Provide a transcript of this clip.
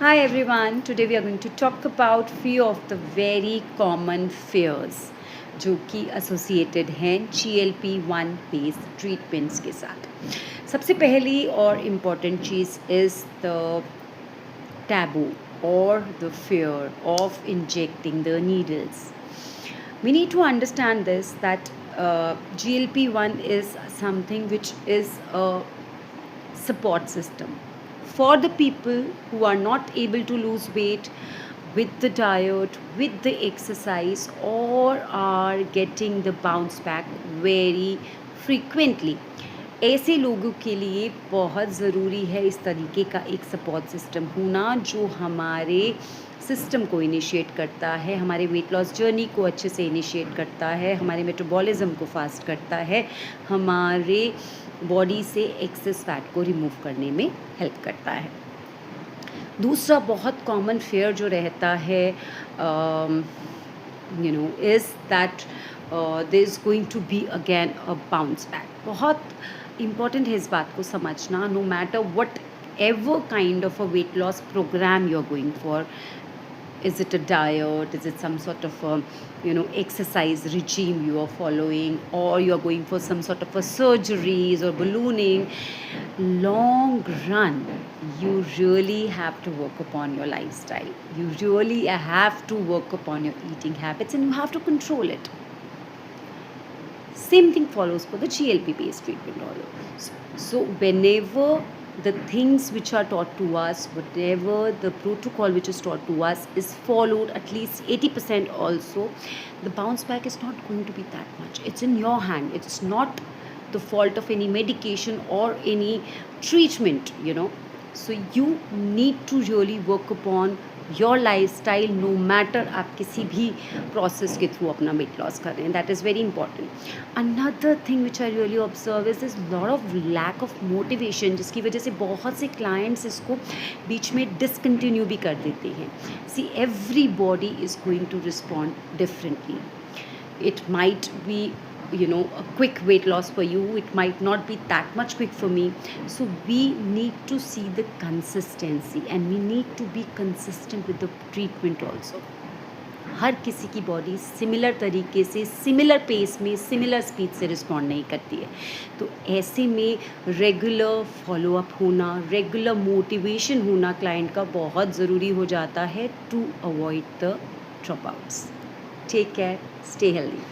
Hi everyone, today we are going to talk about few of the very common fears जो कि associated हैं GLP-1 based treatments के साथ. सबसे पहली और important cheese is the taboo or the fear of injecting the needles. We need to understand this that GLP-1 is something which is a support system for the people who are not able to lose weight with the diet, with the exercise, or are getting the bounce back very frequently. ऐसे लोगों के लिए बहुत ज़रूरी है इस तरीके का एक सपोर्ट सिस्टम होना जो हमारे सिस्टम को इनिशिएट करता है, हमारे वेट लॉस जर्नी को अच्छे से इनिशिएट करता है, हमारे मेटाबॉलिज्म को फास्ट करता है, हमारे बॉडी से एक्सेस फैट को रिमूव करने में हेल्प करता है. दूसरा बहुत कॉमन फेयर जो रहता है is that there is going to be again a bounce back. बहुत इम्पॉर्टेंट है इस बात को समझना. No matter whatever kind of a weight loss programme you are going for, is it a diet, is it some sort of a exercise regime you are following, or you are going for some sort of a surgeries or ballooning, long run you really have to work upon your lifestyle, you really have to work upon your eating habits, and you have to control it. Same thing follows for the GLP based treatment also. So whenever the things which are taught to us, whatever the protocol which is taught to us is followed at least 80% also, the bounce back is not going to be that much. It's in your hand. It's not the fault of any medication or any treatment. So you need to really work upon your lifestyle no matter आप किसी भी process के through अपना weight loss कर रहे हैं. That is very important. Another thing which I really observe is lot of lack of motivation, जिसकी वजह से बहुत से क्लाइंट्स इसको बीच में डिसकंटिन्यू भी कर देते हैं. See everybody is going to respond differently. It might be a quick weight loss for you, it might not be that much quick for me. So we need to see the consistency and we need to be consistent with the treatment also. हर किसी की body similar तरीके से, similar pace में, similar speed से respond नहीं करती है. तो ऐसे में रेगुलर फॉलोअप होना, रेगुलर मोटिवेशन होना क्लाइंट का बहुत ज़रूरी हो जाता है to avoid the dropouts. Take care, stay healthy.